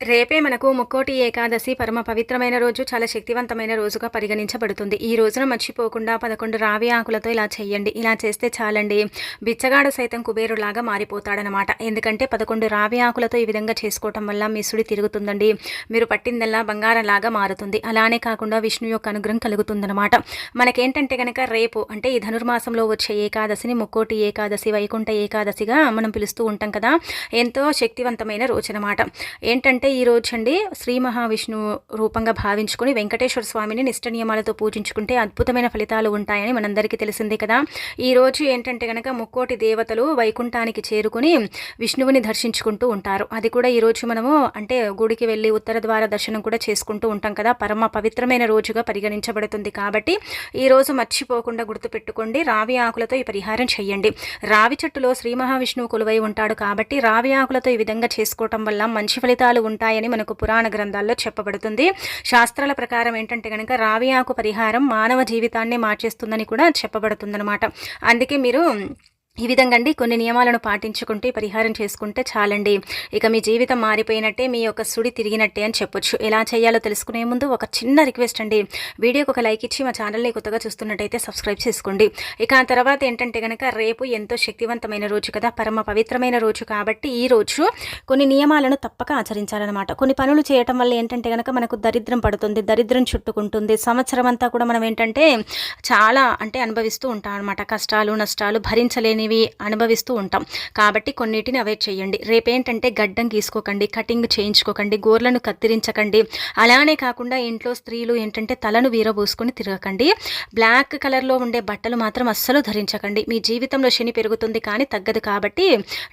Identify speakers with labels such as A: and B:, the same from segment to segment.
A: రేపే మనకు ముక్కోటి ఏకాదశి పరమ పవిత్రమైన రోజు. చాలా శక్తివంతమైన రోజుగా పరిగణించబడుతుంది. ఈ రోజున మర్చిపోకుండా 11 రావి ఆకులతో ఇలా చేయండి. ఇలా చేస్తే చాలండి, బిచ్చగాడు సైతం కుబేరులాగా మారిపోతాడనమాట. ఎందుకంటే 11 రావి ఆకులతో ఈ విధంగా చేసుకోవటం వల్ల మీ సుడి తిరుగుతుందండి. మీరు పట్టిందల్లా బంగారంలాగా మారుతుంది. అలానే కాకుండా విష్ణు యొక్క అనుగ్రహం కలుగుతుందనమాట. మనకేంటంటే కనుక రేపు అంటే ఈ ధనుర్మాసంలో వచ్చే ఏకాదశిని ముక్కోటి ఏకాదశి, వైకుంఠ ఏకాదశిగా మనం పిలుస్తూ ఉంటాం కదా. ఎంతో శక్తివంతమైన రోజు అనమాట. ఏంటంటే ఈ రోజు అండి శ్రీ మహావిష్ణువు రూపంగా భావించుకొని వెంకటేశ్వర స్వామిని నిష్ట నియమాలతో పూజించుకుంటే అద్భుతమైన ఫలితాలు ఉంటాయని మనందరికీ తెలిసిందే కదా. ఈ రోజు ఏంటంటే కనుక ముక్కోటి దేవతలు వైకుంఠానికి చేరుకుని విష్ణువుని దర్శించుకుంటూ ఉంటారు. అది కూడా ఈ రోజు మనము అంటే గుడికి వెళ్ళి ఉత్తర ద్వార దర్శనం కూడా చేసుకుంటూ ఉంటాం కదా. పరమ పవిత్రమైన రోజుగా పరిగణించబడుతుంది. కాబట్టి ఈ రోజు మర్చిపోకుండా గుర్తుపెట్టుకోండి, రావి ఆకులతో ఈ పరిహారం చేయండి. రావి చెట్టులో శ్రీ మహావిష్ణువు కొలువై ఉంటాడు కాబట్టి రావి ఆకులతో ఈ విధంగా చేసుకోవటం వల్ల మంచి ఫలితాలు ఉంటాయని మనకు పురాణ గ్రంథాల్లో చెప్పబడుతుంది. శాస్త్రాల ప్రకారం ఏంటంటే కనుక రావి ఆకు పరిహారం మానవ జీవితాన్ని మార్చేస్తుందని కూడా చెప్పబడుతుందన్నమాట. అందుకే మీరు ఈ విధంగా అండి కొన్ని నియమాలను పాటించుకుంటే పరిహారం చేసుకుంటే చాలండి, ఇక మీ జీవితం మారిపోయినట్టే, మీ యొక్క సుడి తిరిగినట్టే అని చెప్పొచ్చు. ఎలా చేయాలో తెలుసుకునే ముందు ఒక చిన్న రిక్వెస్ట్ అండి, వీడియోకి ఒక లైక్ ఇచ్చి మా ఛానల్ని కొత్తగా చూస్తున్నట్టయితే సబ్స్క్రైబ్ చేసుకోండి. ఇక ఆ తర్వాత ఏంటంటే కనుక రేపు ఎంతో శక్తివంతమైన రోజు కదా, పరమ పవిత్రమైన రోజు కాబట్టి ఈ రోజు కొన్ని నియమాలను తప్పక ఆచరించాలన్నమాట. కొన్ని పనులు చేయటం వల్ల ఏంటంటే కనుక మనకు దరిద్రం పడుతుంది, దరిద్రం చుట్టుకుంటుంది. సంవత్సరం అంతా కూడా మనం ఏంటంటే చాలా అనుభవిస్తూ ఉంటాం అనమాట. కష్టాలు నష్టాలు భరించలేని అనుభవిస్తూ ఉంటాం. కాబట్టి కొన్నిటిని అవాయిడ్ చేయండి. రేపేంటంటే గడ్డం గీసుకోకండి, కటింగ్ చేయించుకోకండి, గోర్లను కత్తిరించకండి. అలానే కాకుండా ఇంట్లో స్త్రీలు ఏంటంటే తలను వీరబోసుకొని తిరగకండి. బ్లాక్ కలర్లో ఉండే బట్టలు మాత్రం అస్సలు ధరించకండి. మీ జీవితంలో శని పెరుగుతుంది కానీ తగ్గదు. కాబట్టి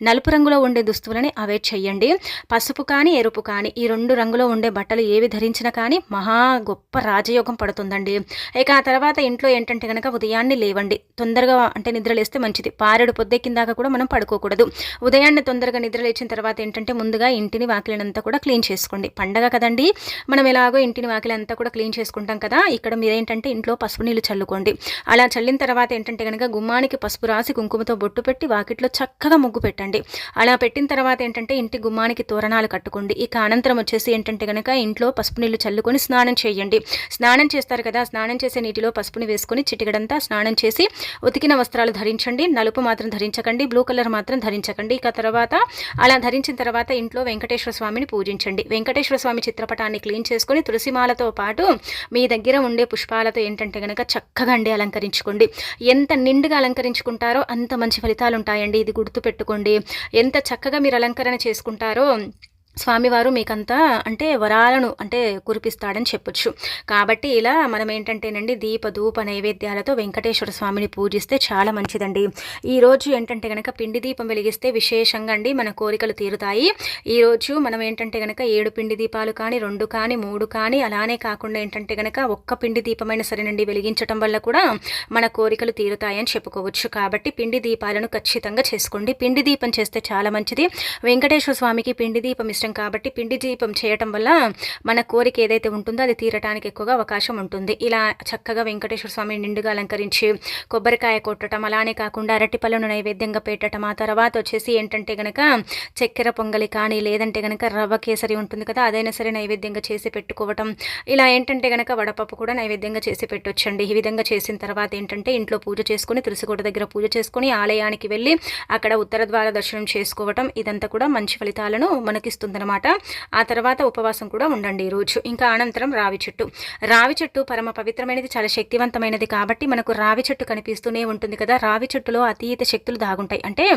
A: నలుపు రంగులో ఉండే దుస్తులని అవాయిడ్ చేయండి. పసుపు కానీ ఎరుపు కానీ ఈ 2 రంగులో ఉండే బట్టలు ఏవి ధరించినా కానీ మహా గొప్ప రాజయోగం పడుతుందండి. ఇక ఆ తర్వాత ఇంట్లో ఏంటంటే కనుక ఉదయాన్నే లేవండి. తొందరగా నిద్రలేస్తే మంచిది. పారెడు పొద్దెక్కిందాక కూడా మనం పడుకోకూడదు. ఉదయాన్నే తొందరగా నిద్ర లేచిన తర్వాత ఏంటంటే ముందుగా ఇంటిని వాకిలినంతా కూడా క్లీన్ చేసుకోండి. పండగ కదండి, మనం ఎలాగో ఇంటిని వాకిలంతా కూడా క్లీన్ చేసుకుంటాం కదా. ఇక్కడ మీరేంటంటే ఇంట్లో పసుపు నీళ్ళు చల్లుకోండి. అలా చల్లిన తర్వాత ఏంటంటే కనుక గుమ్మానికి పసుపు రాసి కుంకుమతో బొట్టు పెట్టి వాకిట్లో చక్కగా ముగ్గు పెట్టండి. అలా పెట్టిన తర్వాత ఏంటంటే ఇంటి గుమ్మానికి తోరణాలు కట్టుకోండి. ఇక అనంతరం వచ్చేసి ఏంటంటే కనుక ఇంట్లో పసుపు నీళ్ళు చల్లుకొని స్నానం చేయండి. స్నానం చేస్తారు కదా, స్నానం చేసే నీటిలో పసుపుని వేసుకొని చిటికడంతా స్నానం చేసి ఉతికిన వస్త్రాలు ధరించండి. నలుపు మాత్రం ధరించకండి, బ్లూ కలర్ మాత్రం ధరించకండి. ఇక తర్వాత అలా ధరించిన తర్వాత ఇంట్లో వెంకటేశ్వర స్వామిని పూజించండి. వెంకటేశ్వర స్వామి చిత్రపటాన్ని క్లీన్ చేసుకొని తులసిమాలతో పాటు మీ దగ్గర ఉండే పుష్పాలతో ఏంటంటే కనుక చక్కగా అలంకరించుకోండి. ఎంత నిండుగా అలంకరించుకుంటారో అంత మంచి ఫలితాలు ఉంటాయండి. ఇది గుర్తుపెట్టుకోండి. ఎంత చక్కగా మీరు అలంకరణ చేసుకుంటారో స్వామివారు మీకంతా వరాలను కురిపిస్తాడని చెప్పొచ్చు. కాబట్టి ఇలా మనం ఏంటంటేనండి దీప ధూప నైవేద్యాలతో వెంకటేశ్వర స్వామిని పూజిస్తే చాలా మంచిదండి. ఈరోజు ఏంటంటే కనుక పిండి దీపం వెలిగిస్తే విశేషంగా మన కోరికలు తీరుతాయి. ఈరోజు మనం ఏంటంటే కనుక 7 పిండి దీపాలు కానీ 2 కానీ 3 కానీ అలానే కాకుండా ఏంటంటే కనుక ఒక్క పిండి దీపమైన సరేనండి వెలిగించడం వల్ల కూడా మన కోరికలు తీరుతాయని చెప్పుకోవచ్చు. కాబట్టి పిండి దీపాలను ఖచ్చితంగా చేసుకోండి. పిండి దీపం చేస్తే చాలా మంచిది. వెంకటేశ్వర స్వామికి పిండి దీపం ఇష్టం కాబట్టి పిండి దీపం చేయటం వల్ల మన కోరిక ఏదైతే ఉంటుందో అది తీరటానికి ఎక్కువగా అవకాశం ఉంటుంది. ఇలా చక్కగా వెంకటేశ్వర స్వామిని నిండుగా అలంకరించి కొబ్బరికాయ కొట్టడం, అలానే కాకుండా అరటిపళ్ళను నైవేద్యంగా పెట్టడం. ఆ తర్వాత వచ్చేసి ఏంటంటే గనక చక్కెర పొంగలి కానీ లేదంటే గనక రవ్వ కేసరి ఉంటుంది కదా, అదైనా సరే నైవేద్యంగా చేసి పెట్టుకోవటం. ఇలా ఏంటంటే గనక వడపప్పు కూడా నైవేద్యంగా చేసి పెట్టొచ్చండి. ఈ విధంగా చేసిన తర్వాత ఏంటంటే ఇంట్లో పూజ చేసుకుని తులసికోట దగ్గర పూజ చేసుకుని ఆలయానికి వెళ్ళి అక్కడ ఉత్తర ద్వార దర్శనం చేసుకోవటం. ఇదంతా కూడా మంచి ఫలితాలను మనకిస్తుంది అనమాట. ఆ తర్వాత ఉపవాసం కూడా ఉండండి ఈరోజు. ఇంకా అనంతరం రావి చెట్టు పరమ పవిత్రమైనది, చాలా శక్తివంతమైనది. కాబట్టి మనకు రావి చెట్టు కనిపిస్తూనే ఉంటుంది కదా. రావి చెట్టులో అతీత శక్తులు దాగుంటాయి.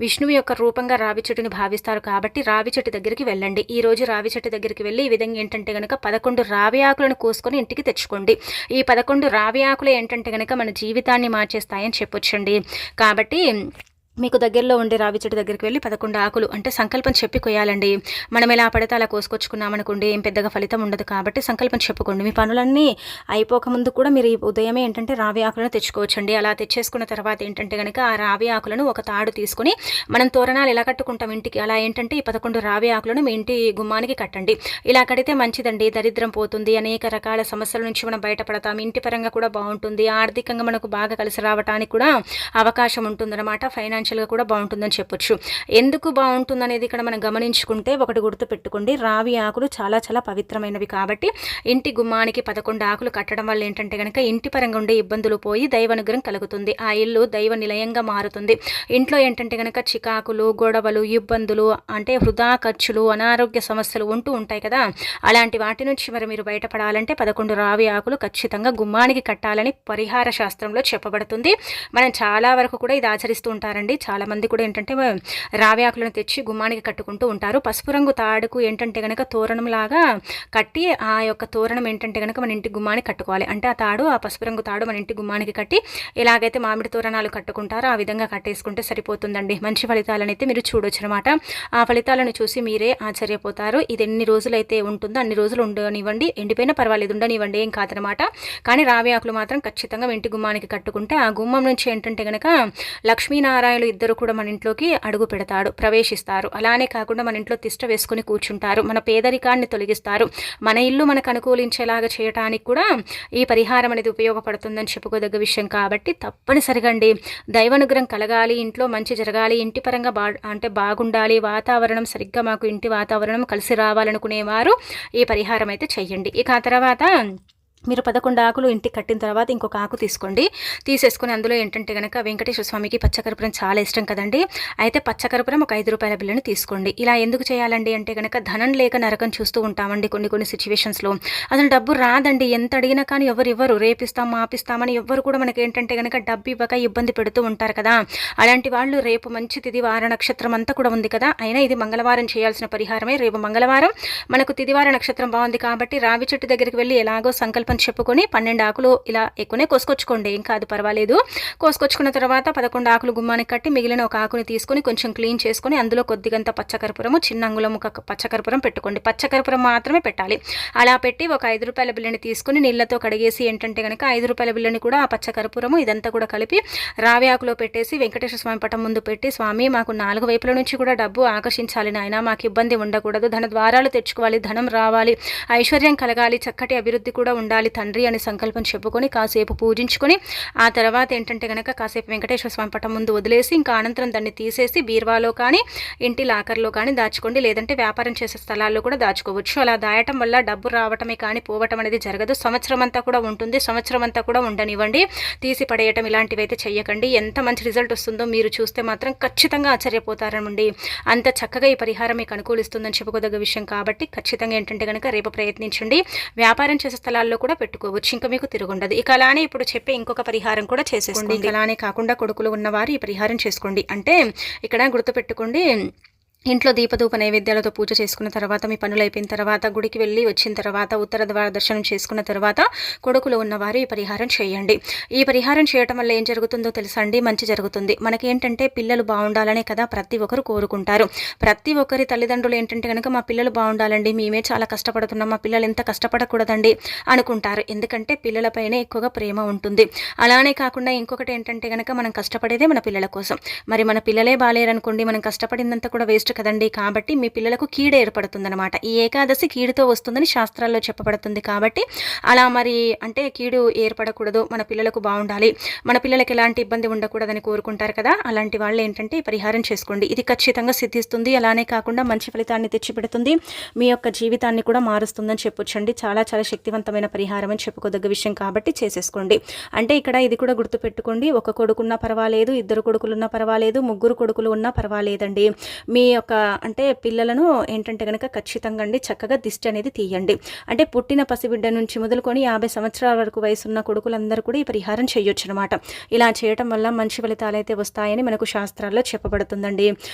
A: విష్ణువు యొక్క రూపంగా రావి చెట్టుని భావిస్తారు. కాబట్టి రావి చెట్టు దగ్గరికి వెళ్ళండి. ఈ రోజు రావి చెట్టు దగ్గరికి వెళ్ళి ఈ విధంగా ఏంటంటే గనక 11 రావి ఆకులను కోసుకొని ఇంటికి తెచ్చుకోండి. ఈ 11 రావి ఆకులు ఏంటంటే గనక మన జీవితాన్ని మార్చేస్తాయని చెప్పొచ్చండి. కాబట్టి మీకు దగ్గరలో ఉండే రావి చెట్టు దగ్గరికి వెళ్ళి 11 ఆకులు సంకల్పం చెప్పి కొయ్యాలండి. మనం ఎలా పడితే అలా కోసుకొచ్చుకున్నామనుకోండి ఏం పెద్దగా ఫలితం ఉండదు. కాబట్టి సంకల్పం చెప్పుకోండి. మీ పనులన్నీ అయిపోకముందు కూడా మీరు ఉదయమే ఏంటంటే రావి ఆకులను తెచ్చుకోవచ్చండి. అలా తెచ్చేసుకున్న తర్వాత ఏంటంటే కనుక ఆ రావి ఆకులను ఒక తాడు తీసుకొని మనం తోరణాలు ఎలా కట్టుకుంటాం ఇంటికి, అలా ఏంటంటే ఈ 11 రావి ఆకులను మీ ఇంటి గుమ్మానికి కట్టండి. ఇలా కడితే మంచిదండి. దరిద్రం పోతుంది, అనేక రకాల సమస్యల నుంచి మనం బయటపడతాం, ఇంటి పరంగా కూడా బాగుంటుంది, ఆర్థికంగా మనకు బాగా కలిసి రావడానికి కూడా అవకాశం ఉంటుందన్నమాట. ఫైనాన్షియల్ ఫైనాన్షియల్గా కూడా బాగుంటుందని చెప్పొచ్చు. ఎందుకు బాగుంటుందనేది ఇక్కడ మనం గమనించుకుంటే ఒకటి గుర్తు పెట్టుకోండి, రావి ఆకులు చాలా చాలా పవిత్రమైనవి కాబట్టి ఇంటి గుమ్మానికి 11 ఆకులు కట్టడం వల్ల ఏంటంటే కనుక ఇంటి పరంగా ఉండే ఇబ్బందులు పోయి దైవానుగ్రహం కలుగుతుంది. ఆ ఇల్లు దైవ నిలయంగా మారుతుంది. ఇంట్లో ఏంటంటే కనుక చికాకులు, గొడవలు, ఇబ్బందులు, అంటే వృధా ఖర్చులు, అనారోగ్య సమస్యలు ఉంటూ ఉంటాయి కదా. అలాంటి వాటి నుంచి మరి మీరు బయటపడాలంటే 11 రావి ఆకులు ఖచ్చితంగా గుమ్మానికి కట్టాలని పరిహార శాస్త్రంలో చెప్పబడుతుంది. మనం చాలా వరకు కూడా ఇది ఆచరిస్తూ ఉంటారండి. చాలామంది కూడా ఏంటంటే రావి ఆకులను తెచ్చి గుమ్మానికి కట్టుకుంటూ ఉంటారు. పసుపు రంగు తాడుకు ఏంటంటే కనుక తోరణం లాగా కట్టి ఆ యొక్క తోరణం ఏంటంటే కనుక మన ఇంటి గుమ్మానికి కట్టుకోవాలి. అంటే ఆ తాడు, ఆ పసుపు రంగు తాడు మన ఇంటి గుమ్మానికి కట్టి ఎలాగైతే మామిడి తోరణాలు కట్టుకుంటారో ఆ విధంగా కట్టేసుకుంటే సరిపోతుందండి. మంచి ఫలితాలను అయితే మీరు చూడొచ్చు అనమాట. ఆ ఫలితాలను చూసి మీరే ఆశ్చర్యపోతారు. ఇది ఎన్ని రోజులైతే ఉంటుందో అన్ని రోజులు ఉండనివ్వండి, ఎండిపోయినా పర్వాలేదు, ఉండనివ్వండి, ఏం కాదనమాట. కానీ రావి ఆకులు మాత్రం ఖచ్చితంగా ఇంటి గుమ్మానికి కట్టుకుంటే ఆ గుమ్మం నుంచి ఏంటంటే కనుక లక్ష్మీనారాయణులు ఇద్దరు కూడా మన ఇంట్లోకి అడుగు పెడతాడు, ప్రవేశిస్తారు. అలానే కాకుండా మన ఇంట్లో తిష్ట వేసుకుని కూర్చుంటారు, మన పేదరికాన్ని తొలగిస్తారు. మన ఇల్లు మనకు అనుకూలించేలాగా చేయడానికి కూడా ఈ పరిహారం అనేది ఉపయోగపడుతుందని చెప్పుకోదగ్గ విషయం కాబట్టి తప్పనిసరిగా అండి దైవానుగ్రహం కలగాలి, ఇంట్లో మంచి జరగాలి, ఇంటి పరంగా అంటే బాగుండాలి, వాతావరణం సరిగ్గా మాకు ఇంటి వాతావరణం కలిసి రావాలనుకునేవారు ఈ పరిహారం అయితే చెయ్యండి. ఇక ఆ తర్వాత మీరు 11 ఆకులు ఇంటికి కట్టిన తర్వాత ఇంకొక ఆకు తీసుకోండి. తీసేసుకుని అందులో ఏంటంటే కనుక వెంకటేశ్వర స్వామికి పచ్చకర్పూరం చాలా ఇష్టం కదండి. అయితే పచ్చకర్పూరం ఒక 5 రూపాయల బిల్లుని తీసుకోండి. ఇలా ఎందుకు చేయాలండి అంటే కనుక ధనం లేక నరకం చూస్తూ ఉంటామండి కొన్ని సిచ్యువేషన్స్లో. అసలు డబ్బు రాదండి, ఎంత అడిగినా కానీ ఎవరు రేపిస్తాం మాపిస్తామని ఎవ్వరు కూడా మనకి ఏంటంటే కనుక డబ్బు ఇవ్వక ఇబ్బంది పెడుతూ ఉంటారు కదా. అలాంటి వాళ్ళు రేపు మంచి తిది వార నక్షత్రం అంతా కూడా ఉంది కదా, అయినా ఇది మంగళవారం చేయాల్సిన పరిహారమే. రేపు మంగళవారం మనకు తిదివార నక్షత్రం బాగుంది కాబట్టి రావి చెట్టు దగ్గరికి వెళ్ళి ఎలాగో సంకల్పం చెప్పుకొని 12 ఆకులు ఇలా ఎక్కువనే కోసుకొచ్చుకోండి, ఏం కాదు, పర్వాలేదు. కోసుకొచ్చుకున్న తర్వాత 11 ఆకులు గుమ్మానికి కట్టి మిగిలిన ఒక ఆకుని తీసుకొని కొంచెం క్లీన్ చేసుకొని అందులో కొద్దిగంత పచ్చకర్పూరము, చిన్న అంగుళం ఒక పచ్చకర్పూరం పెట్టుకోండి. పచ్చకర్పూరం మాత్రమే పెట్టాలి. అలా పెట్టి ఒక 5 రూపాయల బిల్లని తీసుకొని నీళ్ళతో కడిగేసి ఏంటంటే కనుక 5 రూపాయల బిల్లని కూడా ఆ పచ్చకర్పూరము ఇదంతా కూడా కలిపి రావి ఆకులో పెట్టేసి వెంకటేశ్వర స్వామి పటం ముందు పెట్టి, స్వామి మాకు 4 వైపుల నుంచి కూడా డబ్బు ఆకర్షించాలి నాయన, మాకు ఇబ్బంది ఉండకూడదు, ధన ద్వారాలు తెచ్చుకోవాలి, ధనం రావాలి, ఐశ్వర్యం కలగాలి, చక్కటి అభివృద్ధి కూడా ఉండాలి తండ్రి అని సంకల్పం చెప్పుకొని కాసేపు పూజించుకొని ఆ తర్వాత ఏంటంటే కనుక కాసేపు వెంకటేశ్వర స్వామి పటం ముందు వదిలేసి ఇంకా అనంతరం దాన్ని తీసేసి బీర్వాలో కానీ ఇంటి లాకర్లో కానీ దాచుకోండి. లేదంటే వ్యాపారం చేసే స్థలాల్లో కూడా దాచుకోవచ్చు. అలా దాయటం వల్ల డబ్బు రావటమే కానీ పోవటం అనేది జరగదు. సంవత్సరం అంతా కూడా ఉంటుంది, సంవత్సరం అంతా కూడా ఉండనివ్వండి. తీసి పడేయటం ఇలాంటివి అయితే చెయ్యకండి. ఎంత మంచి రిజల్ట్ వస్తుందో మీరు చూస్తే మాత్రం ఖచ్చితంగా ఆశ్చర్యపోతారండి. అంత చక్కగా ఈ పరిహారం మీకు అనుకూలిస్తుందని చెప్పుకోదగ్గ విషయం కాబట్టి ఖచ్చితంగా ఏంటంటే కనుక రేపు ప్రయత్నించండి. వ్యాపారం చేసే స్థలాల్లో కూడా పెట్టుకోవచ్చు, ఇంకా మీకు తిరుగుండదు. ఇక అలానే ఇప్పుడు చెప్పే ఇంకొక పరిహారం కూడా చేసేసుకోండి. అలానే కాకుండా కొడుకులు ఉన్నవారు ఈ పరిహారం చేసుకోండి. అంటే ఇక్కడ గుర్తుపెట్టుకోండి, ఇంట్లో దీపధూప నైవేద్యాలతో పూజ చేసుకున్న తర్వాత మీ పనులు అయిపోయిన తర్వాత గుడికి వెళ్ళి వచ్చిన తర్వాత ఉత్తర ద్వార దర్శనం చేసుకున్న తర్వాత కొడుకులు ఉన్నవారు ఈ పరిహారం చేయండి. ఈ పరిహారం చేయటం వల్ల ఏం జరుగుతుందో తెలుసా అండి, మంచి జరుగుతుంది. మనకి ఏంటంటే పిల్లలు బాగుండాలనే కదా ప్రతి ఒక్కరు కోరుకుంటారు. ప్రతి ఒక్కరి తల్లిదండ్రులు ఏంటంటే కనుక మా పిల్లలు బాగుండాలండి, మేమే చాలా కష్టపడుతున్నాం, మా పిల్లలు ఎంత కష్టపడకూడదండి అనుకుంటారు. ఎందుకంటే పిల్లలపైనే ఎక్కువగా ప్రేమ ఉంటుంది. అలానే కాకుండా ఇంకొకటి ఏంటంటే కనుక మనం కష్టపడేదే మన పిల్లల కోసం. మరి మన పిల్లలే బాలేరనుకోండి, మనం కష్టపడిందంతా కూడా వేస్ట్ కదండి. కాబట్టి మీ పిల్లలకు కీడు ఏర్పడుతుందన్నమాట. ఈ ఏకాదశి కీడుతో వస్తుందని శాస్త్రాల్లో చెప్పబడుతుంది. కాబట్టి అలా మరి అంటే కీడు ఏర్పడకూడదు, మన పిల్లలకు బాగుండాలి, మన పిల్లలకి ఎలాంటి ఇబ్బంది ఉండకూడదని కోరుకుంటారు కదా. అలాంటి వాళ్ళు ఏంటంటే ఈ పరిహారం చేసుకోండి. ఇది ఖచ్చితంగా సిద్ధిస్తుంది. అలానే కాకుండా మంచి ఫలితాన్ని తెచ్చిపెడుతుంది, మీ యొక్క జీవితాన్ని కూడా మారుస్తుందని చెప్పొచ్చండి. చాలా చాలా శక్తివంతమైన పరిహారం అని చెప్పుకోదగ్గ విషయం కాబట్టి చేసేసుకోండి. అంటే ఇక్కడ ఇది కూడా గుర్తుపెట్టుకోండి, ఒక కొడుకున్నా పర్వాలేదు, 2 కొడుకులున్నా పర్వాలేదు, 3 కొడుకులు ఉన్నా పర్వాలేదండి. మీ యొక్క అంటే పిల్లలను ఏంటంటే కనుక ఖచ్చితంగా అండి చక్కగా దిష్టి అనేది తీయండి. అంటే పుట్టిన పసిబిడ్డ నుంచి మొదలుకొని 50 సంవత్సరాల వరకు వయసున్న కొడుకులందరూ కూడా ఈ పరిహారం చేయొచ్చు అనమాట. ఇలా చేయటం వల్ల మంచి ఫలితాలు అయితే వస్తాయని మనకు శాస్త్రాల్లో చెప్పబడుతుందండి.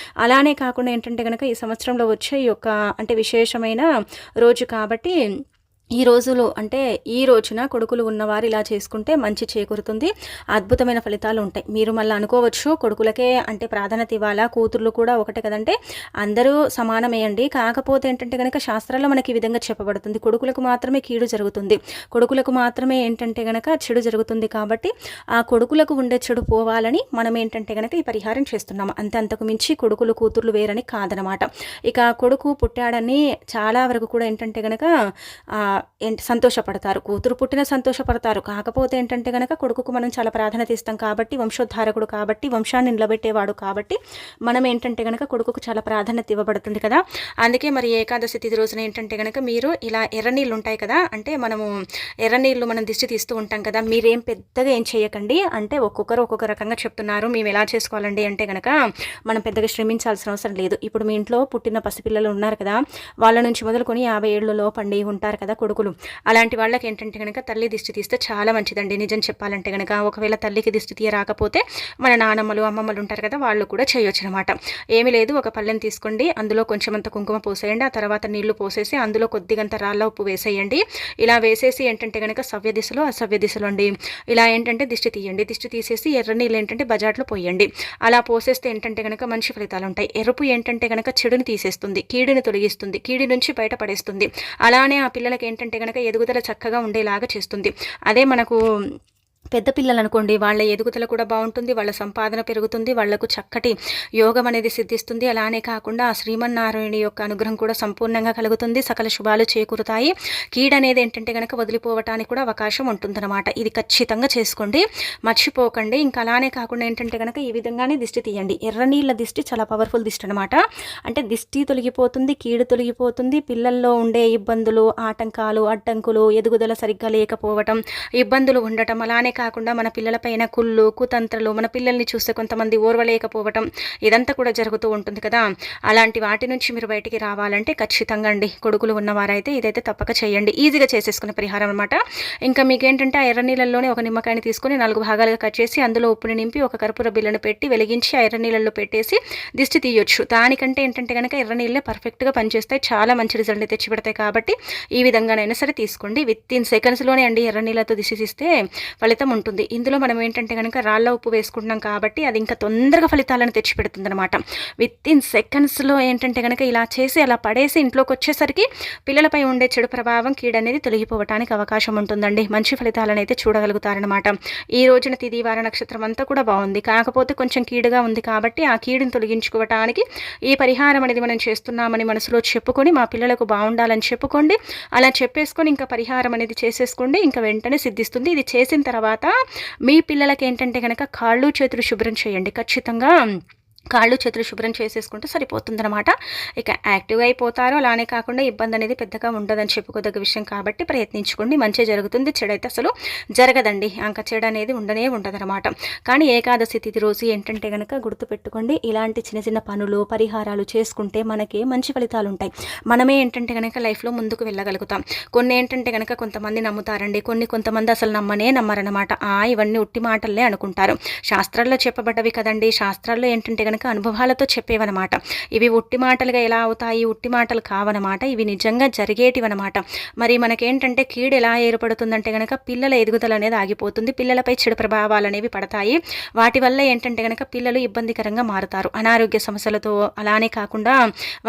A: అలానే కాకుండా ఏంటంటే కనుక ఈ సంవత్సరంలో వచ్చే ఈ యొక్క అంటే విశేషమైన రోజు కాబట్టి ఈ రోజులో అంటే ఈ రోజున కొడుకులు ఉన్నవారు ఇలా చేసుకుంటే మంచి చేకూరుతుంది, అద్భుతమైన ఫలితాలు ఉంటాయి. మీరు మళ్ళీ అనుకోవచ్చు కొడుకులకే అంటే ప్రాధాన్యత ఇవ్వాలా, కూతుర్లు కూడా ఒకటే కదంటే అందరూ సమానమేయండి. కాకపోతే ఏంటంటే కనుక శాస్త్రాల్లో మనకి ఈ విధంగా చెప్పబడుతుంది, కొడుకులకు మాత్రమే కీడు జరుగుతుంది, కొడుకులకు మాత్రమే ఏంటంటే కనుక చెడు జరుగుతుంది. కాబట్టి ఆ కొడుకులకు ఉండే చెడు పోవాలని మనం ఏంటంటే కనుక ఈ పరిహారం చేస్తున్నాము. అంతకు మించి కొడుకులు కూతుర్లు వేరని కాదనమాట. ఇక కొడుకు పుట్టాడని చాలా వరకు కూడా ఏంటంటే కనుక ఏంటి సంతోషపడతారు. కూతురు పుట్టిన సంతోషపడతారు. కాకపోతే ఏంటంటే గనక కొడుకుకు మనం చాలా ప్రాధాన్యత ఇస్తాం కాబట్టి, వంశోద్ధారకుడు కాబట్టి, వంశాన్ని నిలబెట్టేవాడు కాబట్టి మనం ఏంటంటే గనక కొడుకుకు చాలా ప్రాధాన్యత ఇవ్వబడుతుంది కదా. అందుకే మరి ఏకాదశి తిథి రోజున ఏంటంటే గనక మీరు ఇలా ఎర్ర నీళ్ళు ఉంటాయి కదా, అంటే మనము ఎర్ర నీళ్ళు మనం దిష్టి తీస్తూ ఉంటాం కదా, మీరేం పెద్దగా ఏం చేయకండి. అంటే ఒక్కొక్కరు ఒక్కొక్క రకంగా చెప్తున్నారు. మేము ఎలా చేసుకోవాలండి అంటే గనక మనం పెద్దగా శ్రమించాల్సిన అవసరం లేదు. ఇప్పుడు మీ ఇంట్లో పుట్టిన పసిపిల్లలు ఉన్నారు కదా, వాళ్ళ నుంచి మొదలుకొని 50 ఏళ్ళ లోపండి ఉంటారు కదా కొడుకులు, అలాంటి వాళ్ళకి ఏంటంటే కనుక తల్లి దిష్టి తీస్తే చాలా మంచిదండి. నిజం చెప్పాలంటే కనుక ఒకవేళ తల్లికి దిష్టి తీయ రాకపోతే మన నానమ్మలు అమ్మమ్మలు ఉంటారు కదా, వాళ్ళు కూడా చేయొచ్చు అనమాట. ఏమీ లేదు, ఒక పళ్ళెని తీసుకోండి, అందులో కొంచెం అంత కుంకుమ పోసేయండి, ఆ తర్వాత నీళ్లు పోసేసి అందులో కొద్దిగంత రాళ్ళ ఉప్పు వేసేయండి. ఇలా వేసేసి ఏంటంటే కనుక సవ్య దిశలో అసవ్య దిశలో అండి ఇలా ఏంటంటే దిష్టి తీయండి. దిష్టి తీసేసి ఎర్ర నీళ్ళు ఏంటంటే బజాట్లో పోయండి. అలా పోసేస్తే ఏంటంటే కనుక మంచి ఫలితాలు ఉంటాయి. ఎరుపు ఏంటంటే కనుక చెడుని తీసేస్తుంది, కీడుని తొలగిస్తుంది, కీడి నుంచి బయటపడేస్తుంది. అలానే ఆ పిల్లలకి ఏంటంటే కనుక ఎదుగుదల చక్కగా ఉండేలాగా చేస్తుంది. అదే మనకు పెద్ద పిల్లలు అనుకోండి, వాళ్ళ ఎదుగుదల కూడా బాగుంటుంది, వాళ్ళ సంపాదన పెరుగుతుంది, వాళ్లకు చక్కటి యోగం అనేది సిద్ధిస్తుంది. అలానే కాకుండా ఆ శ్రీమన్నారాయణుడి యొక్క అనుగ్రహం కూడా సంపూర్ణంగా కలుగుతుంది, సకల శుభాలు చేకూరుతాయి. కీడనేది ఏంటంటే కనుక వదిలిపోవటానికి కూడా అవకాశం ఉంటుందన్నమాట. ఇది ఖచ్చితంగా చేసుకోండి, మర్చిపోకండి. ఇంకా అలానే కాకుండా ఏంటంటే కనుక ఈ విధంగానే దిష్టి తీయండి. ఎర్ర నీళ్ళ దిష్టి చాలా పవర్ఫుల్ దిష్టి అనమాట. అంటే దిష్టి తొలగిపోతుంది, కీడు తొలగిపోతుంది, పిల్లల్లో ఉండే ఇబ్బందులు, ఆటంకాలు, అడ్డంకులు, ఎదుగుదల సరిగ్గా లేకపోవటం, ఇబ్బందులు ఉండటం, అలానే కాకుండా మన పిల్లలపైన కుళ్ళు కుతంత్రలు, మన పిల్లల్ని చూస్తే కొంతమంది ఓర్వలేకపోవటం, ఇదంతా కూడా జరుగుతూ ఉంటుంది కదా. అలాంటి వాటి నుంచి మీరు బయటికి రావాలంటే ఖచ్చితంగా అండి కొడుకులు ఉన్నవారైతే ఇదైతే తప్పక చేయండి. ఈజీగా చేసేసుకునే పరిహారం అనమాట. ఇంకా మీకేంటంటే ఆ ఎర్ర నీళ్ళల్లోనే ఒక నిమ్మకాయని తీసుకొని 4 భాగాలుగా కట్ చేసి అందులో ఉప్పుని నింపి ఒక కర్పూర బిళ్ళను పెట్టి వెలిగించి ఆ ఎర్ర నీళ్ళల్లో పెట్టేసి దిష్టి తీయొచ్చు. దానికంటే ఏంటంటే కనుక ఎర్ర నీళ్ళే పర్ఫెక్ట్గా పనిచేస్తాయి, చాలా మంచి రిజల్ట్ తెచ్చిపెడతాయి. కాబట్టి ఈ విధంగానైనా సరే తీసుకోండి. విత్ ఇన్ సెకండ్స్లోనే అండి ఎర్ర నీళ్ళతో దిష్టి తీస్తే ఫలితం ఉంటుంది. ఇందులో మనం ఏంటంటే కనుక రాళ్ళ ఉప్పు వేసుకుంటున్నాం కాబట్టి అది ఇంకా తొందరగా ఫలితాలను తెచ్చిపెడుతుంది అనమాట. విత్ ఇన్ సెకండ్స్లో ఏంటంటే కనుక ఇలా చేసి అలా పడేసి ఇంట్లోకి వచ్చేసరికి పిల్లలపై ఉండే చెడు ప్రభావం కీడనేది తొలగిపోవటానికి అవకాశం ఉంటుందండి. మంచి ఫలితాలను అయితే చూడగలుగుతారనమాట. ఈ రోజున తిది వార నక్షత్రం అంతా కూడా బాగుంది, కాకపోతే కొంచెం కీడుగా ఉంది కాబట్టి ఆ కీడుని తొలగించుకోవటానికి ఈ పరిహారం అనేది మనం చేస్తున్నామని మనసులో చెప్పుకొని మా పిల్లలకు బాగుండాలని చెప్పుకోండి. అలా చెప్పేసుకొని ఇంకా పరిహారం అనేది చేసేసుకోండి, ఇంకా వెంటనే సిద్ధిస్తుంది. ఇది చేసిన తర్వాత మీ పిల్లలకి ఏంటంటే కనుక కాళ్ళు చేతులు శుభ్రం చేయండి. ఖచ్చితంగా కాళ్ళు చేతులు శుభ్రం చేసేసుకుంటే సరిపోతుందన్నమాట. ఇక యాక్టివ్గా అయిపోతారు. అలానే కాకుండా ఇబ్బంది అనేది పెద్దగా ఉండదని చెప్పుకోదగ్గ విషయం కాబట్టి ప్రయత్నించుకోండి, మంచి జరుగుతుంది. చెడైతే అసలు జరగదండి. అంక చెడు అనేది ఉండనే ఉండదన్నమాట. కానీ ఏకాదశి తిథి రోజు ఏంటంటే కనుక గుర్తుపెట్టుకోండి, ఇలాంటి చిన్న చిన్న పనులు పరిహారాలు చేసుకుంటే మనకి మంచి ఫలితాలు ఉంటాయి. మనమే ఏంటంటే కనుక లైఫ్లో ముందుకు వెళ్ళగలుగుతాం. కొన్ని ఏంటంటే కనుక కొంతమంది నమ్ముతారండి, కొంతమంది అసలు నమ్మరన్నమాట. ఇవన్నీ ఉట్టి మాటలే అనుకుంటారు. శాస్త్రాల్లో చెప్పబడ్డవి కదండి. శాస్త్రాల్లో ఏంటంటే కనుక అనుభవాలతో చెప్పేవన్నమాట. ఇవి ఉట్టి మాటలుగా ఎలా అవుతాయి? ఉట్టి మాటలు కావన్నమాట. ఇవి నిజంగా జరిగేటివన్నమాట. మరి మనకేంటంటే కీడు ఎలా ఏర్పడుతుందంటే కనుక పిల్లల ఎదుగుదల అనేది ఆగిపోతుంది, పిల్లలపై చెడు ప్రభావాలు అనేవి పడతాయి. వాటి వల్ల ఏంటంటే కనుక పిల్లలు ఇబ్బందికరంగా మారుతారు, అనారోగ్య సమస్యలతో. అలానే కాకుండా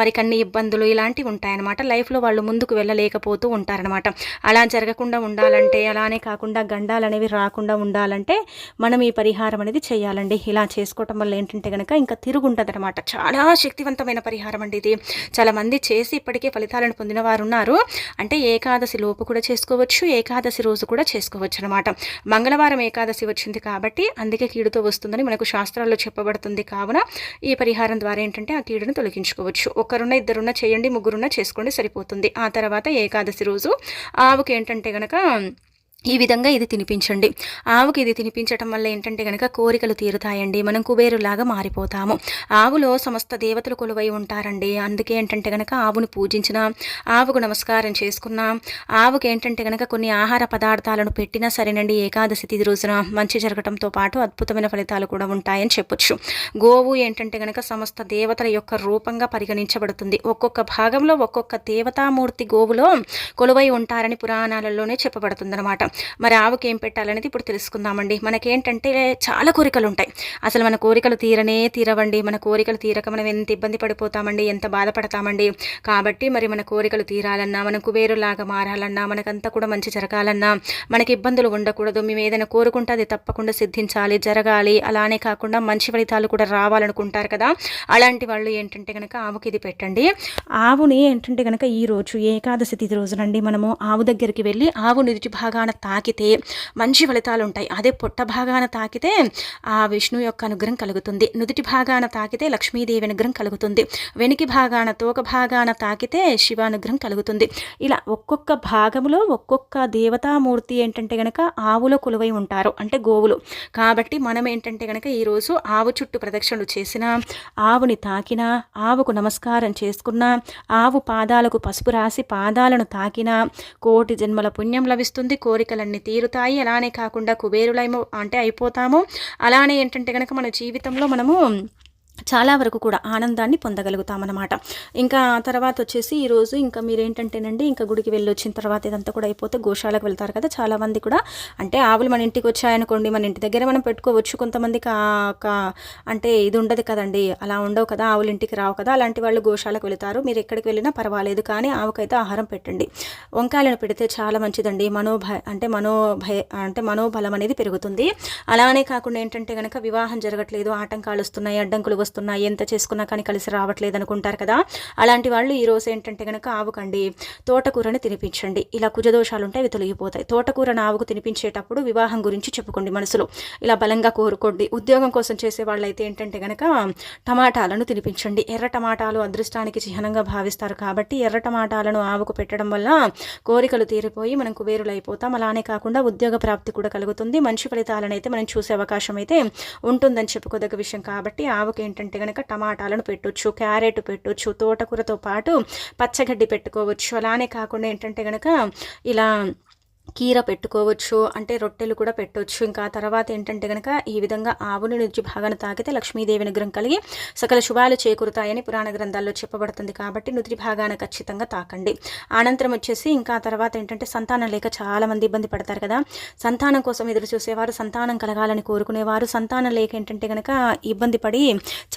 A: వారికి అన్ని ఇబ్బందులు ఇలాంటివి ఉంటాయన్నమాట. లైఫ్లో వాళ్ళు ముందుకు వెళ్ళలేకపోతూ ఉంటారనమాట. అలా జరగకుండా ఉండాలంటే, అలానే కాకుండా గండాలు అనేవి రాకుండా ఉండాలంటే మనం ఈ పరిహారం అనేది చేయాలండి. ఇలా చేసుకోవటం వల్ల ఏంటంటే కనుక ఇంకా తిరుగుంటుంది అనమాట. చాలా శక్తివంతమైన పరిహారం అండి ఇది. చాలా మంది చేసి ఇప్పటికే ఫలితాలను పొందిన వారు ఉన్నారు. అంటే ఏకాదశి లోపు కూడా చేసుకోవచ్చు, ఏకాదశి రోజు కూడా చేసుకోవచ్చు అనమాట. మంగళవారం ఏకాదశి వచ్చింది కాబట్టి అందుకే కీడుతో వస్తుందని మనకు శాస్త్రాల్లో చెప్పబడుతుంది. కావున ఈ పరిహారం ద్వారా ఏంటంటే ఆ కీడును తొలగించుకోవచ్చు. ఒకరున్న ఇద్దరున్న చేయండి, ముగ్గురున్న చేసుకోండి, సరిపోతుంది. ఆ తర్వాత ఏకాదశి రోజు ఆవుకి ఏంటంటే గనక ఈ విధంగా ఇది తినిపించండి. ఆవుకి ఇది తినిపించటం వల్ల ఏంటంటే కనుక కోరికలు తీరుతాయండి, మనం కుబేరులాగా మారిపోతాము. ఆవులో సమస్త దేవతలు కొలువై ఉంటారండి. అందుకే ఏంటంటే కనుక ఆవును పూజించిన, ఆవుకు నమస్కారం చేసుకున్న, ఆవుకి ఏంటంటే కనుక కొన్ని ఆహార పదార్థాలను పెట్టినా సరేనండి, ఏకాదశి తిథి రోజున మంచి జరగటంతో పాటు అద్భుతమైన ఫలితాలు కూడా ఉంటాయని చెప్పొచ్చు. గోవు ఏంటంటే కనుక సమస్త దేవతల యొక్క రూపంగా పరిగణించబడుతుంది. ఒక్కొక్క భాగంలో ఒక్కొక్క దేవతామూర్తి గోవులో కొలువై ఉంటారని పురాణాలలోనే చెప్పబడుతుందన్నమాట. మరి ఆవుకి ఏం పెట్టాలనేది ఇప్పుడు తెలుసుకుందామండి. మనకేంటంటే చాలా కోరికలు ఉంటాయి. అసలు మన కోరికలు తీరవండి. మన కోరికలు తీరక మనం ఎంత ఇబ్బంది పడిపోతామండి, ఎంత బాధపడతామండి. కాబట్టి మరి మన కోరికలు తీరాలన్నా, మనం కుబేరులాగా మారాలన్నా, మనకంతా కూడా మంచి జరగాలన్నా, మనకి ఇబ్బందులు ఉండకూడదు. మేము ఏదైనా కోరుకుంటే అది తప్పకుండా సిద్ధించాలి, జరగాలి. అలానే కాకుండా మంచి ఫలితాలు కూడా రావాలనుకుంటారు కదా, అలాంటి వాళ్ళు ఏంటంటే కనుక ఆవుకి ఇది పెట్టండి. ఆవుని ఏంటంటే కనుక ఈరోజు ఏకాదశి తిథి రోజునండి మనము ఆవు దగ్గరికి వెళ్ళి ఆవు నుదుటి భాగాన తాకితే మంచి ఫలితాలు ఉంటాయి. అదే పొట్ట భాగాన తాకితే ఆ విష్ణు యొక్క అనుగ్రహం కలుగుతుంది. నుదుటి భాగాన తాకితే లక్ష్మీదేవి అనుగ్రహం కలుగుతుంది. వెనికి భాగాన తోక భాగాన తాకితే శివానుగ్రహం కలుగుతుంది. ఇలా ఒక్కొక్క భాగంలో ఒక్కొక్క దేవతామూర్తి ఏంటంటే గనక ఆవులో కొలువై ఉంటారు, అంటే గోవులు. కాబట్టి మనం ఏంటంటే గనక ఈరోజు ఆవు చుట్టూ ప్రదక్షిణలు చేసినా, ఆవుని తాకినా, ఆవుకు నమస్కారం చేసుకున్నా, ఆవు పాదాలకు పసుపు రాసి పాదాలను తాకినా కోటి జన్మల పుణ్యం లభిస్తుంది. కోరికలన్నీ తీరుతాయి. అలానే కాకుండా కుబేరులైమో అంటే అయిపోతాము. అలానే ఏంటంటే కనుక మన జీవితంలో మనము చాలా వరకు కూడా ఆనందాన్ని పొందగలుగుతామన్నమాట. ఇంకా తర్వాత వచ్చేసి ఈరోజు ఇంకా మీరేంటంటేనండి, ఇంకా గుడికి వెళ్ళి వచ్చిన తర్వాత ఇదంతా కూడా అయిపోతే గోశాలకు వెళ్తారు కదా చాలామంది కూడా. అంటే ఆవులు మన ఇంటికి వచ్చాయనుకోండి, మన ఇంటి దగ్గర మనం పెట్టుకోవచ్చు. కొంతమందికి అంటే ఇది ఉండదు కదండి, అలా ఉండవు కదా, ఆవులు ఇంటికి రావు కదా, అలాంటి వాళ్ళు గోశాలకు వెళ్తారు. మీరు ఎక్కడికి వెళ్ళినా పర్వాలేదు, కానీ ఆవుకైతే ఆహారం పెట్టండి. వంకాయలను పెడితే చాలా మంచిదండి. మనోబలం అనేది పెరుగుతుంది. అలానే కాకుండా ఏంటంటే కనుక వివాహం జరగట్లేదు, ఆటంకాలు వస్తున్నాయి, అడ్డంకులు వస్తున్నాయి, ఎంత చేసుకున్నా కానీ కలిసి రావట్లేదు అనుకుంటారు కదా, అలాంటి వాళ్ళు ఈరోజు ఏంటంటే కనుక ఆవుకండి తోటకూరని తినిపించండి. ఇలా కుజదోషాలు ఉంటే అవి తొలగిపోతాయి. తోటకూరను ఆవుకు తినిపించేటప్పుడు వివాహం గురించి చెప్పుకోండి, మనసులో ఇలా బలంగా కోరుకోండి. ఉద్యోగం కోసం చేసే వాళ్ళైతే ఏంటంటే కనుక టమాటాలను తినిపించండి. ఎర్ర టమాటాలు అదృష్టానికి చిహ్నంగా భావిస్తారు కాబట్టి ఎర్ర టమాటాలను ఆవుకు పెట్టడం వల్ల కోరికలు తీరిపోయి మనం కుబేరులు అయిపోతాం. అలానే కాకుండా ఉద్యోగ ప్రాప్తి కూడా కలుగుతుంది. మంచి ఫలితాలను అయితే మనం చూసే అవకాశం అయితే ఉంటుందని చెప్పుకోదగ్గ విషయం. కాబట్టి ఆవుకి ఏంటంటే కనుక టమాటాలను పెట్టొచ్చు, క్యారెట్ పెట్టొచ్చు, తోటకూరతో పాటు పచ్చగడ్డి పెట్టుకోవచ్చు. అలానే కాకుండా ఏంటంటే కనుక ఇలా కీర పెట్టుకోవచ్చు, అంటే రొట్టెలు కూడా పెట్టవచ్చు. ఇంకా తర్వాత ఏంటంటే కనుక ఈ విధంగా ఆవుని నుంచి భాగాన్ని తాకితే లక్ష్మీదేవి అనుగ్రహం కలిగి సకల శుభాలు చేకూరుతాయని పురాణ గ్రంథాల్లో చెప్పబడుతుంది. కాబట్టి నుదిరి భాగాన ఖచ్చితంగా తాకండి. అనంతరం వచ్చేసి ఇంకా తర్వాత ఏంటంటే సంతానం లేక చాలామంది ఇబ్బంది పడతారు కదా, సంతానం కోసం ఎదురు చూసేవారు, సంతానం కలగాలని కోరుకునేవారు, సంతానం లేక ఏంటంటే కనుక ఇబ్బంది పడి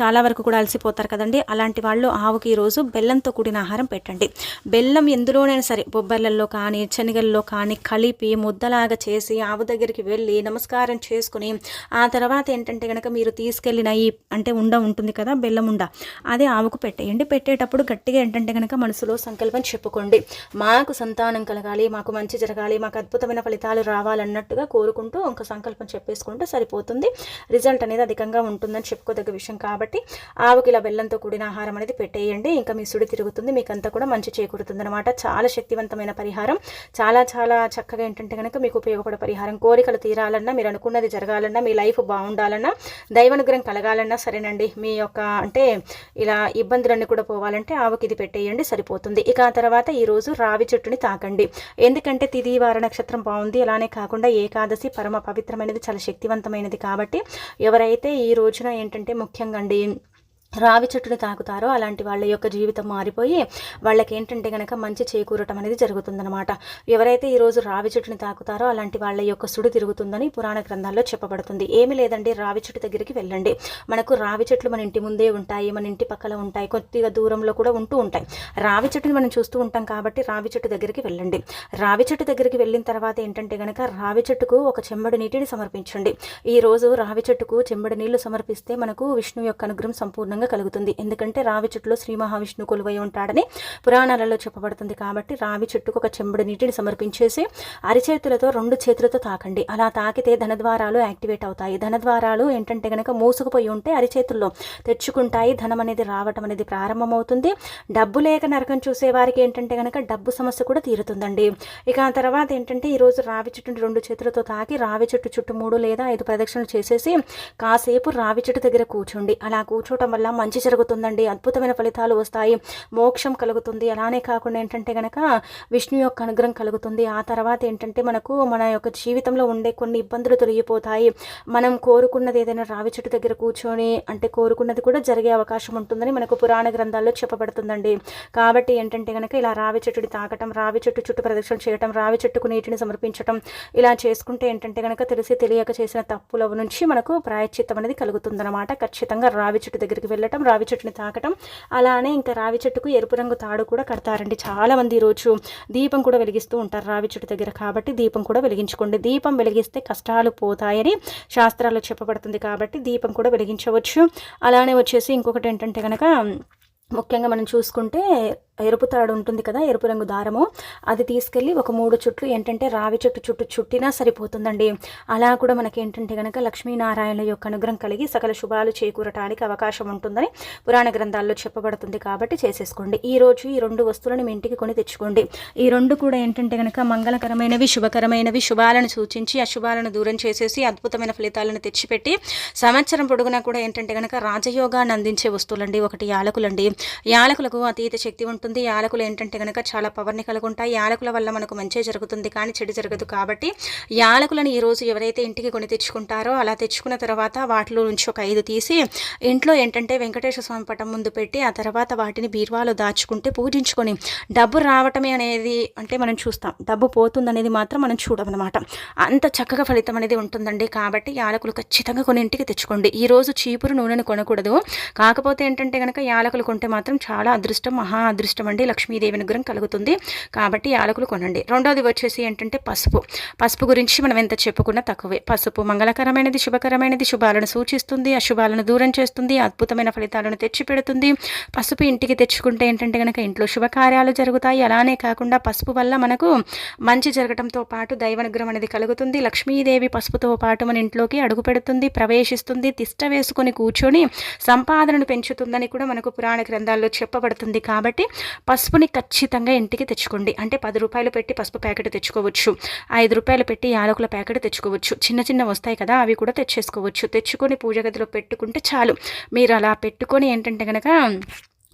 A: చాలా వరకు కూడా అలసిపోతారు కదండి, అలాంటి వాళ్ళు ఆవుకి ఈరోజు బెల్లంతో కూడిన ఆహారం పెట్టండి. బెల్లం ఎందులోనైనా సరే, బొబ్బర్లలో కానీ శనగల్లో కానీ కలిపి ముద్దలాగా చేసి ఆవు దగ్గరికి వెళ్ళి నమస్కారం చేసుకుని ఆ తర్వాత ఏంటంటే కనుక మీరు తీసుకెళ్ళిన ఈ అంటే ఉంటుంది కదా బెల్లం ఉండ, అదే ఆవుకు పెట్టేయండి. పెట్టేటప్పుడు గట్టిగా ఏంటంటే కనుక మనసులో సంకల్పం చెప్పుకోండి. మాకు సంతానం కలగాలి, మాకు మంచి జరగాలి, మాకు అద్భుతమైన ఫలితాలు రావాలన్నట్టుగా కోరుకుంటూ ఒక సంకల్పం చెప్పేసుకుంటే సరిపోతుంది. రిజల్ట్ అనేది అధికంగా ఉంటుందని చెప్పుకోదగ్గ విషయం. కాబట్టి ఆవుకి ఇలా బెల్లంతో కూడిన ఆహారం అనేది పెట్టేయండి. ఇంకా మీ సుడి తిరుగుతుంది, మీకంతా కూడా మంచి చేకూరుతుంది అనమాట. చాలా శక్తివంతమైన పరిహారం, చాలా చాలా చక్కగా ఏంటంటే కనుక మీకు ఉపయోగపడే పరిహారం. కోరికలు తీరాలన్నా, మీరు అనుకున్నది జరగాలన్నా, మీ లైఫ్ బాగుండాలన్నా, దైవానుగ్రహం కలగాలన్నా సరేనండి, మీ యొక్క అంటే ఇలా ఇబ్బందులన్నీ కూడా పోవాలంటే ఆవుకి ఇది పెట్టేయండి, సరిపోతుంది. ఇక ఆ తర్వాత ఈరోజు రావి చెట్టుని తాకండి. ఎందుకంటే తిథి వార నక్షత్రం బాగుంది, అలానే కాకుండా ఏకాదశి పరమ పవిత్రమైనది, చాలా శక్తివంతమైనది. కాబట్టి ఎవరైతే ఈ రోజున ఏంటంటే ముఖ్యంగా అండి రావి చెట్టుని తాకుతారో అలాంటి వాళ్ళ యొక్క జీవితం మారిపోయి వాళ్ళకి ఏంటంటే కనుక మంచి చేకూరటం అనేది జరుగుతుందన్నమాట. ఎవరైతే ఈరోజు రావి చెట్టుని తాకుతారో అలాంటి వాళ్ళ యొక్క సుడి తిరుగుతుందని పురాణ గ్రంథాల్లో చెప్పబడుతుంది. ఏమీ లేదండి, రావి చెట్టు దగ్గరికి వెళ్ళండి. మనకు రావి చెట్లు మన ఇంటి ముందే ఉంటాయి, మన ఇంటి పక్కల ఉంటాయి, కొద్దిగా దూరంలో కూడా ఉంటూ ఉంటాయి. రావి చెట్టుని మనం చూస్తూ ఉంటాం కాబట్టి రావి చెట్టు దగ్గరికి వెళ్ళండి. రావి చెట్టు దగ్గరికి వెళ్ళిన తర్వాత ఏంటంటే కనుక రావి చెట్టుకు ఒక చెంబడి నీటిని సమర్పించండి. ఈరోజు రావి చెట్టుకు చెంబడి నీళ్లు సమర్పిస్తే మనకు విష్ణు యొక్క అనుగ్రహం సంపూర్ణంగా కలుగుతుంది. ఎందుకంటే రావి చెట్టులో శ్రీ మహావిష్ణువు కొలువై ఉంటాడని పురాణాలలో చెప్పబడుతుంది. కాబట్టి రావి చెట్టుకు ఒక చెంబడి నీటిని సమర్పించేసి అరిచేతులతో 2 చేతులతో తాకండి. అలా తాకితే ధనద్వారాలు యాక్టివేట్ అవుతాయి. ధనద్వారాలు ఏంటంటే కనుక మూసుకుపోయి ఉంటే అరిచేతుల్లో తెచ్చుకుంటాయి. ధనం అనేది రావటం అనేది ప్రారంభమవుతుంది. డబ్బు లేక నరకం చూసే వారికి ఏంటంటే కనుక డబ్బు సమస్య కూడా తీరుతుందండి. ఇక ఆ తర్వాత ఏంటంటే ఈరోజు రావి చెట్టుని 2 చేతులతో తాకి రావి చెట్టు చుట్టూ 3 లేదా 5 ప్రదక్షిణలు చేసేసి కాసేపు రావి చెట్టు దగ్గర కూర్చోండి. అలా కూర్చోవటం వల్ల మంచి జరుగుతుందండి, అద్భుతమైన ఫలితాలు వస్తాయి, మోక్షం కలుగుతుంది. అలానే కాకుండా ఏంటంటే కనుక విష్ణు యొక్క అనుగ్రహం కలుగుతుంది. ఆ తర్వాత ఏంటంటే మనకు మన యొక్క జీవితంలో ఉండే కొన్ని ఇబ్బందులు తొలగిపోతాయి. మనం కోరుకున్నది ఏదైనా రావి చెట్టు దగ్గర కూర్చొని అంటే కోరుకున్నది కూడా జరిగే అవకాశం ఉంటుందని మనకు పురాణ గ్రంథాల్లో చెప్పబడుతుందండి. కాబట్టి ఏంటంటే కనుక ఇలా రావి చెట్టుని తాకటం, రావి చెట్టు చుట్టూ ప్రదక్షిణ చేయటం, రావి చెట్టుకు నీటిని సమర్పించటం, ఇలా చేసుకుంటే ఏంటంటే కనుక తెలిసి తెలియక చేసిన తప్పుల నుంచి మనకు ప్రాయశ్చిత్తం అనేది కలుగుతుందన్నమాట. ఖచ్చితంగా రావి చెట్టు దగ్గరికి వెళ్ళటం, రావి చెట్టుని తాకటం, అలానే ఇంకా రావి చెట్టుకు ఎరుపు రంగు తాడు కూడా కడతారండి చాలామంది. ఈరోజు దీపం కూడా వెలిగిస్తూ ఉంటారు రావి చెట్టు దగ్గర, కాబట్టి దీపం కూడా వెలిగించుకోండి. దీపం వెలిగిస్తే కష్టాలు పోతాయని శాస్త్రాల్లో చెప్పబడుతుంది, కాబట్టి దీపం కూడా వెలిగించవచ్చు. అలానే వచ్చేసి ఇంకొకటి ఏంటంటే కనుక ముఖ్యంగా మనం చూసుకుంటే ఎరుపు తాడు ఉంటుంది కదా, ఎరుపు రంగు దారము, అది తీసుకెళ్ళి ఒక 3 చుట్లు ఏంటంటే రావి చెట్టు చుట్టూ చుట్టినా సరిపోతుందండి. అలా కూడా మనకి ఏంటంటే కనుక లక్ష్మీనారాయణ యొక్క అనుగ్రహం కలిగి సకల శుభాలు చేకూరటానికి అవకాశం ఉంటుందని పురాణ గ్రంథాల్లో చెప్పబడుతుంది, కాబట్టి చేసేసుకోండి. ఈరోజు ఈ 2 వస్తువులను మీ ఇంటికి కొని తెచ్చుకోండి. ఈ 2 కూడా ఏంటంటే కనుక మంగళకరమైనవి, శుభకరమైనవి, శుభాలను సూచించి అశుభాలను దూరం చేసేసి అద్భుతమైన ఫలితాలను తెచ్చిపెట్టి సంవత్సరం పొడుగునా కూడా ఏంటంటే కనుక రాజయోగాన్ని అందించే వస్తువులండి. ఒకటి యాలకులండి. యాలకులకు అతీత శక్తి ఉంటుంది. యాలకులు ఏంటంటే కనుక చాలా పవర్ని కలిగి ఉంటాయి. యాలకుల వల్ల మనకు మంచి జరుగుతుంది, కానీ చెడు జరగదు. కాబట్టి యాలకులను ఈరోజు ఎవరైతే ఇంటికి కొని తెచ్చుకుంటారో అలా తెచ్చుకున్న తర్వాత వాటిలో నుంచి ఒక 5 తీసి ఇంట్లో ఏంటంటే వెంకటేశ్వర స్వామి పటం ముందు పెట్టి ఆ తర్వాత వాటిని బీరువాలో దాచుకుంటే పూజించుకొని డబ్బు రావటమే అనేది అంటే మనం చూస్తాం, డబ్బు పోతుందనేది మాత్రం మనం చూడమన్నమాట. అంత చక్కగా ఫలితం అనేది ఉంటుందండి. కాబట్టి యాలకులు ఖచ్చితంగా కొన్ని ఇంటికి తెచ్చుకోండి. ఈరోజు చీపురు నూనెను కొనకూడదు. కాకపోతే ఏంటంటే కనుక యాలకులు కొంటే మాత్రం చాలా అదృష్టం, మహా అదృష్టం అండి, లక్ష్మీదేవి అనుగ్రహం కలుగుతుంది. కాబట్టి యాలకులు కొనండి. రెండోది వచ్చేసి ఏంటంటే పసుపు. పసుపు గురించి మనం ఎంత చెప్పుకున్నా తక్కువే. పసుపు మంగళకరమైనది, శుభకరమైనది, శుభాలను సూచిస్తుంది, అశుభాలను దూరం చేస్తుంది, అద్భుతమైన ఫలితాలను తెచ్చిపెడుతుంది. పసుపు ఇంటికి తెచ్చుకుంటే ఏంటంటే కనుక ఇంట్లో శుభకార్యాలు జరుగుతాయి. అలానే కాకుండా పసుపు వల్ల మనకు మంచి జరగడంతో పాటు దైవానుగ్రహం అనేది కలుగుతుంది. లక్ష్మీదేవి పసుపుతో పాటు మన ఇంట్లోకి అడుగు పెడుతుంది, ప్రవేశిస్తుంది, తిష్ట వేసుకొని కూర్చొని సంపాదనను పెంచుతుందని కూడా మనకు పురాణ గ్రంథాల్లో చెప్పబడుతుంది. కాబట్టి పసుపుని ఖచ్చితంగా ఇంటికి తెచ్చుకోండి. అంటే 10 రూపాయలు పెట్టి పసుపు ప్యాకెట్ తెచ్చుకోవచ్చు, 5 రూపాయలు పెట్టి యాలకుల ప్యాకెట్ తెచ్చుకోవచ్చు, చిన్న చిన్న వస్తాయి కదా అవి కూడా తెచ్చేసుకోవచ్చు. తెచ్చుకొని పూజ గదిలో పెట్టుకుంటే చాలు. మీరు అలా పెట్టుకొని ఏంటంటే కనుక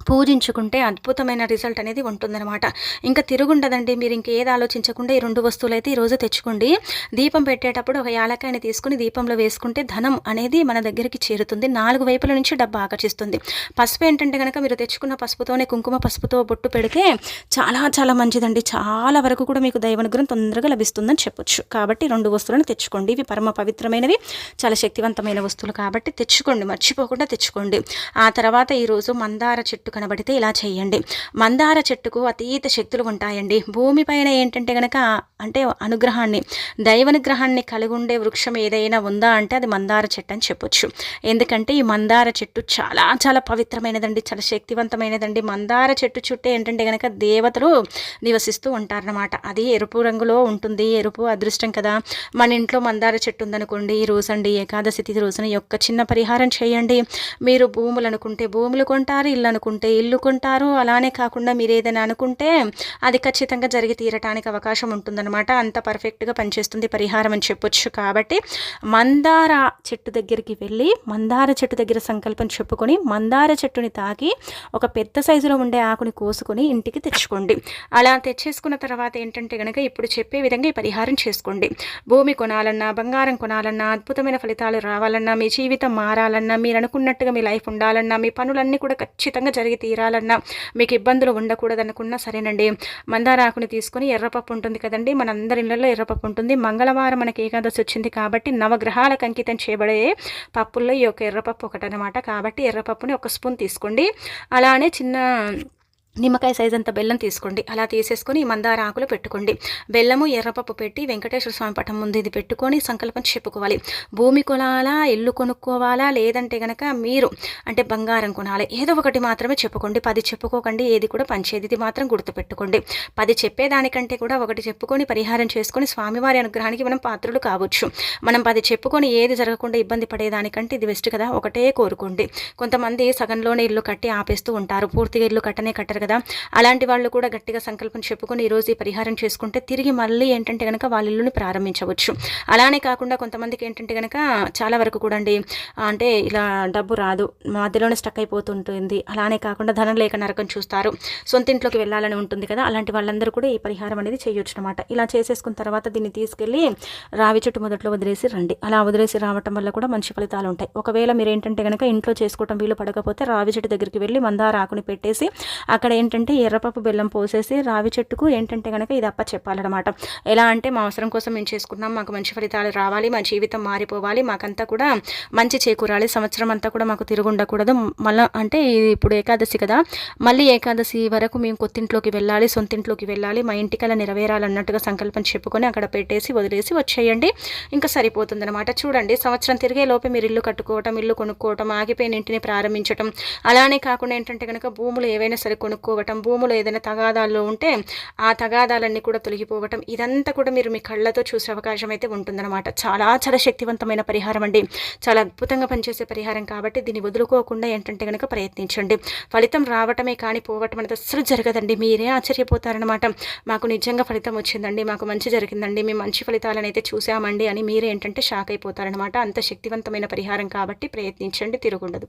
A: పూజించుకుంటే అద్భుతమైన రిజల్ట్ అనేది ఉంటుందన్నమాట. ఇంకా తిరుగుండదండి. మీరు ఇంకేది ఆలోచించకుండా ఈ 2 వస్తువులు అయితే ఈరోజు తెచ్చుకోండి. దీపం పెట్టేటప్పుడు ఒక యాలకాయని తీసుకుని దీపంలో వేసుకుంటే ధనం అనేది మన దగ్గరికి చేరుతుంది. 4 వైపుల నుంచి డబ్బు ఆకర్షిస్తుంది. పసుపు ఏంటంటే కనుక మీరు తెచ్చుకున్న పసుపుతోనే కుంకుమ పసుపుతో బొట్టు పెడితే చాలా చాలా మంచిదండి. చాలా వరకు కూడా మీకు దైవానుగ్రహం తొందరగా లభిస్తుందని చెప్పొచ్చు. కాబట్టి 2 వస్తువులను తెచ్చుకోండి. ఇవి పరమ పవిత్రమైనవి, చాలా శక్తివంతమైన వస్తువులు, కాబట్టి తెచ్చుకోండి, మర్చిపోకుండా తెచ్చుకోండి. ఆ తర్వాత ఈరోజు మందార చెట్టు కనబడితే ఇలా చేయండి. మందార చెట్టుకు అతీత శక్తులు ఉంటాయండి. భూమిపైన ఏంటంటే కనుక అంటే అనుగ్రహాన్ని, దైవానుగ్రహాన్ని కలిగి ఉండే వృక్షం ఏదైనా ఉందా అంటే అది మందార చెట్టు అని చెప్పొచ్చు. ఎందుకంటే ఈ మందార చెట్టు చాలా చాలా పవిత్రమైనదండి, చాలా శక్తివంతమైనదండి. మందార చెట్టు చుట్టూ ఏంటంటే కనుక దేవతలు నివసిస్తూ ఉంటారన్నమాట. అది ఎరుపు రంగులో ఉంటుంది. ఎరుపు అదృష్టం కదా. మన ఇంట్లో మందార చెట్టు ఉందనుకోండి, ఈ రోజండి ఏకాదశి తిథి రోజున యొక్క చిన్న పరిహారం చేయండి. మీరు భూములు అనుకుంటే భూములు కొంటారు, ఇల్లు అనుకుంటే ఇల్లు కొంటారు. అలానే కాకుండా మీరు ఏదైనా అనుకుంటే అది ఖచ్చితంగా జరిగి తీరటానికి అవకాశం ఉంటుందన్నమాట. అంత పర్ఫెక్ట్గా పనిచేస్తుంది పరిహారం అని చెప్పొచ్చు. కాబట్టి మందార చెట్టు దగ్గరికి వెళ్ళి మందార చెట్టు దగ్గర సంకల్పం చెప్పుకొని మందార చెట్టుని తాకి ఒక పెద్ద సైజులో ఉండే ఆకుని కోసుకొని ఇంటికి తెచ్చుకోండి. అలా తెచ్చేసుకున్న తర్వాత ఏంటంటే కనుక ఇప్పుడు చెప్పే విధంగా ఈ పరిహారం చేసుకోండి. భూమి కొనాలన్నా, బంగారం కొనాలన్నా, అద్భుతమైన ఫలితాలు రావాలన్నా, మీ జీవితం మారాలన్నా, మీరు అనుకున్నట్టుగా మీ లైఫ్ ఉండాలన్నా, మీ పనులన్నీ కూడా ఖచ్చితంగా జరిగి తీరాలన్నా, మీకు ఇబ్బందులు ఉండకూడదు అనుకున్నా సరేనండి. మందార ఆకుని తీసుకొని ఎర్రపప్పు ఉంటుంది కదండి, మనందరి ఇళ్ళల్లో ఎర్రపప్పు ఉంటుంది. మంగళవారం మనకి ఏకాదశి వచ్చింది కాబట్టి నవగ్రహాలకు అంకితం చేయబడే పప్పుల్లో ఈ యొక్క ఎర్రపప్పు ఒకటనమాట. కాబట్టి ఎర్రపప్పుని 1 స్పూన్ తీసుకోండి. అలానే చిన్న నిమ్మకాయ సైజ్ అంత బెల్లం తీసుకోండి. అలా తీసేసుకొని మందార ఆకులు పెట్టుకోండి. బెల్లము, ఎర్రపప్పు పెట్టి వెంకటేశ్వర స్వామి పటం ముందు ఇది పెట్టుకొని సంకల్పం చెప్పుకోవాలి. భూమి కొనాలా, ఇల్లు కొనుక్కోవాలా, లేదంటే కనుక మీరు అంటే బంగారం కొనాలి, ఏదో ఒకటి మాత్రమే చెప్పుకోండి. 10 చెప్పుకోకండి, ఏది కూడా పంచేది. ఇది మాత్రం గుర్తుపెట్టుకోండి. 10 చెప్పేదానికంటే కూడా 1 చెప్పుకొని పరిహారం చేసుకొని స్వామివారి అనుగ్రహానికి మనం పాత్రలు కావచ్చు. మనం 10 చెప్పుకొని ఏది జరగకుండా ఇబ్బంది పడేదానికంటే ఇది బెస్ట్ కదా. ఒకటే కోరుకోండి. కొంతమంది సగంలోనే ఇల్లు కట్టి ఆపేస్తూ ఉంటారు. పూర్తిగా ఇల్లు కట్టనే కట్టరు కదా. కదా, అలాంటి వాళ్ళు కూడా గట్టిగా సంకల్పం చెప్పుకొని ఈరోజు ఈ పరిహారం చేసుకుంటే తిరిగి మళ్ళీ ఏంటంటే కనుక వాళ్ళ ఇల్లుని ప్రారంభించవచ్చు. అలానే కాకుండా కొంతమందికి ఏంటంటే కనుక చాలా వరకు కూడా అండి అంటే ఇలా డబ్బు రాదు, మధ్యలోనే స్టక్ అయిపోతుంటుంది. అలానే కాకుండా ధనం లేక నరకం చూస్తారు, సొంత ఇంట్లోకి వెళ్ళాలని ఉంటుంది కదా, అలాంటి వాళ్ళందరూ కూడా ఈ పరిహారం అనేది చేయొచ్చు అనమాట. ఇలా చేసేసుకున్న తర్వాత దీన్ని తీసుకెళ్ళి రావి చెట్టు మొదట్లో వదిలేసి రండి. అలా వదిలేసి రావటం వల్ల కూడా మంచి ఫలితాలు ఉంటాయి. ఒకవేళ మీరు ఏంటంటే కనుక ఇంట్లో చేసుకోవటం వీలు పడకపోతే రావి చెట్టు దగ్గరికి వెళ్ళి మందార ఆకుని పెట్టేసి అక్కడ ఏంటంటే ఎర్రపప్పు బెల్లం పోసేసి రావి చెట్టుకు ఏంటంటే కనుక ఇది అప్ప చెప్పాలన్నమాట. ఎలా అంటే మా అవసరం కోసం మేము చేసుకున్నాం, మాకు మంచి ఫలితాలు రావాలి, మా జీవితం మారిపోవాలి, మాకంతా కూడా మంచి చేకూరాలి, సంవత్సరం అంతా కూడా మాకు తిరుగుండకూడదు, మళ్ళీ అంటే ఇప్పుడు ఏకాదశి కదా, మళ్ళీ ఏకాదశి వరకు మేము కొత్తింట్లోకి వెళ్ళాలి, సొంతింట్లోకి వెళ్ళాలి, మా ఇంటికలా నెరవేరాలన్నట్టుగా సంకల్పం చెప్పుకొని అక్కడ పెట్టేసి వదిలేసి వచ్చేయండి, ఇంకా సరిపోతుందన్నమాట. చూడండి, సంవత్సరం తిరిగే లోపే మీరు ఇల్లు కట్టుకోవటం, ఇల్లు కొనుక్కోవటం, ఆగిపోయిన ఇంటిని ప్రారంభించటం, అలానే కాకుండా ఏంటంటే కనుక భూములు ఏవైనా సరే కొనుక్కోవటం, భూములు ఏదైనా తగాదాల్లో ఉంటే ఆ తగాదాలన్నీ కూడా తొలగిపోవటం, ఇదంతా కూడా మీరు మీ కళ్ళతో చూసే అవకాశం అయితే ఉంటుందన్నమాట. చాలా చాలా శక్తివంతమైన పరిహారం అండి, చాలా అద్భుతంగా పనిచేసే పరిహారం కాబట్టి దీన్ని వదులుకోకుండా ఏంటంటే కనుక ప్రయత్నించండి. ఫలితం రావటమే కానీ పోవటం అనేది అస్సలు జరగదండి. మీరే ఆశ్చర్యపోతారనమాట. మాకు నిజంగా ఫలితం వచ్చిందండి, మాకు మంచి జరిగిందండి, మేము మంచి ఫలితాలను అయితే చూసామండి అని మీరే ఏంటంటే షాక్ అయిపోతారనమాట. అంత శక్తివంతమైన పరిహారం కాబట్టి ప్రయత్నించండి, తిరుగుండదు.